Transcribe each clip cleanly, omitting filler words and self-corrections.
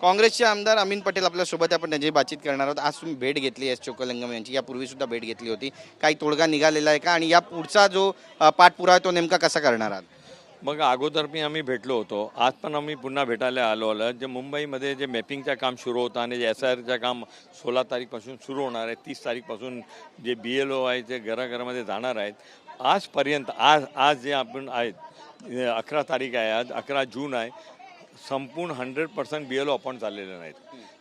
काँग्रेसचे आमदार अमीन पटेल आपल्यासोबत आहे, आपण त्यांची बातचीत करणार आहोत. आज तुम्ही भेट घेतली आहे चोक्कलिंगम यांची, यापूर्वी सुद्धा भेट घेतली होती. काही तोडगा निघालेला आहे का आणि या पुढचा जो पाठपुरावा आहे तो नेमका कसा करणार आहात? मग अगोदर मी आम्ही भेटलो होतो, आज पण आम्ही पुन्हा भेटायला आलो. जे मुंबईमध्ये जे मॅपिंगचं काम सुरू होतं आणि जे SIRचं काम 16 तारीखपासून सुरू होणार आहे, 30 तारीखपासून जे BLO आहे ते घराघरामध्ये जाणार आहेत. आजपर्यंत आज जे आपण आहेत 11 तारीख आहे, आज 11 जून आहे, संपूर्ण 100% BLO अपॉइंट झालेले नाहीत.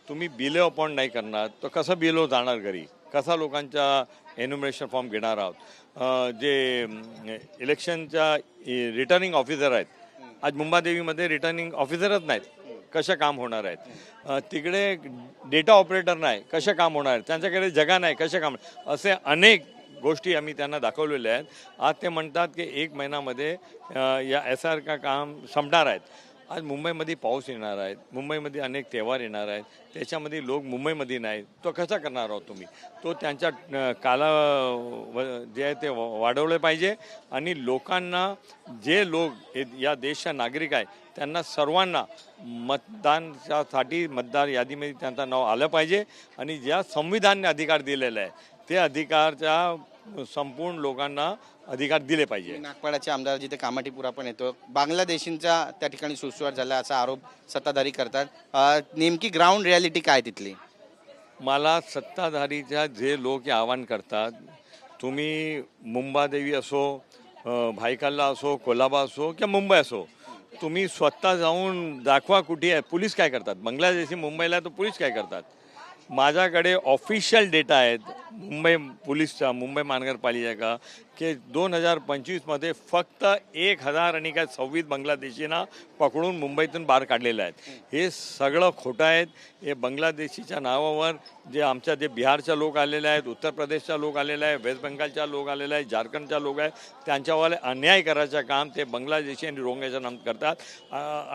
तुम्ही BLO अपॉइंट नाही करणार तर कसं BLO जाणार घरी, कसा लोकांचा एन्युमरेशन फॉर्म घेणार आहोत. जे इलेक्शनच्या रिटर्निंग ऑफिसर आहेत, आज मुंबादेवीमध्ये रिटर्निंग ऑफिसरच नाहीत, कशा काम होणार आहेत. तिकडे डेटा ऑपरेटर नाही, कशा काम होणार आहेत. त्यांच्याकडे जगा नाही, कशा काम. असे अनेक गोष्टी आम्ही त्यांना दाखवलेल्या आहेत. आज ते म्हणतात की 1 महिन्यामध्ये या SIR का काम संपणार आहेत. आज मुंबईमध्ये पाऊस येणार आहे, मुंबईमध्ये अनेक त्योहार येणार आहेत, त्याच्यामध्ये लोक मुंबईमध्ये नाही, तो कसा करणार आहोत तुम्ही. तो त्यांच्या जे आहे ते वाढवले पाहिजे आणि लोकांना, जे लोक या देशच्या नागरिक आहेत त्यांना सर्वांना मतदानासाठी मतदार यादीमध्ये त्यांचं नाव आलं पाहिजे आणि ज्या संविधानाने अधिकार दिलेला आहे ते अधिकारच्या संपूर्ण लोकांना अधिकार दिले पाहिजे. नागपाड्याचे आमदार जिथे कामाठीपुरा पण येतो, बांगलादेशींचा त्या ठिकाणी सुसवार झाला असा आरोप सत्ताधारी करतात. नेमकी ग्राउंड रियालिटी काय तिथली? मला सत्ताधारीच्या जे लोक आवाहन करतात, तुम्ही मुंबादेवी असो, भायखळा असो, कोल्हाबा असो किंवा मुंबई असो, तुम्ही स्वतः जाऊन दाखवा कुठे आहे. पोलीस काय करतात बांगलादेशी मुंबईला, तर पोलीस काय करतात. माझ्याकडे ऑफिशियल डेटा आहेत मुंबई पोलीसचा, मुंबई महानगरपालिका, की 2025मध्ये फक्त 1000 आणि काय 26 बांगलादेशींना पकडून मुंबईतून बाहेर काढलेलं आहेत. हे सगळं खोटं आहेत. हे बांगलादेशीच्या नावावर जे आमच्या जे बिहारच्या लोक आलेले आहेत, उत्तर प्रदेशच्या लोक आलेले आहेत, वेस्ट बेंगालच्या लोक आलेले आहेत, झारखंडच्या लोक आहेत, त्यांच्यावाले अन्याय करायचं काम ते बांगलादेशी आणि रोहिंग्याचं नाम करतात.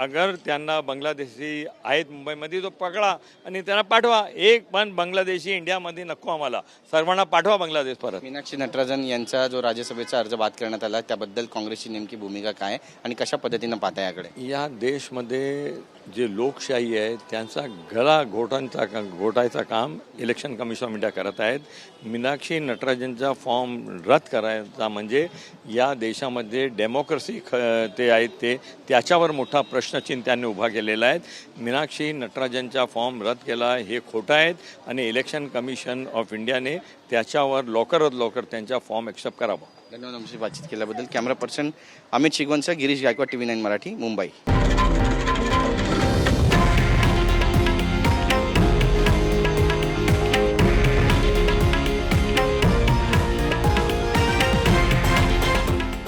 अगर त्यांना बांगलादेशी आहेत मुंबईमध्ये तो पकडा आणि त्यांना पाठवा. एक पण बांगलादेशी इंडियामध्ये नको आम्हाला, सर्वांना पाठवा बांगलादेश परत. मीनाक्षी नटराजन यांचा जो राज्यसभेचा अर्ज बाद करण्यात आला त्याबद्दल काँग्रेसची नेमकी भूमिका काय आणि कशा पद्धतीनं पाहता याकडे? या देशमध्ये जे लोकशाही आहे त्यांचा गळा घोटायचा काम इलेक्शन कमिशन ऑफ इंडिया करत आहेत. मीनाक्षी नटराजनचा फॉर्म रद्द करायचा म्हणजे या देशामध्ये डेमोक्रेसी ते आहेत ते त्याच्यावर मोठा प्रश्नचिन्ह त्यांनी उभा केलेला आहे. मीनाक्षी नटराजनचा फॉर्म रद्द केला हे खोटं आहेत आणि इलेक्शन कमिशन ऑफ इंडियाने त्याच्यावर लवकरात लवकर त्यांचा फॉर्म एक्सेप्ट करावा. धन्यवाद आमची बातचीत केल्याबद्दल. कॅमेरा पर्सन अमित शिगवणसह गिरीश गायकवाड, TV9 मराठी, मुंबई.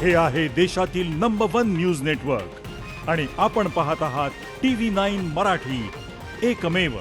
हे आहे देशातील नंबर 1 न्यूज नेटवर्क आणि आपण पाहत आहात TV9 मराठी, एकमेव.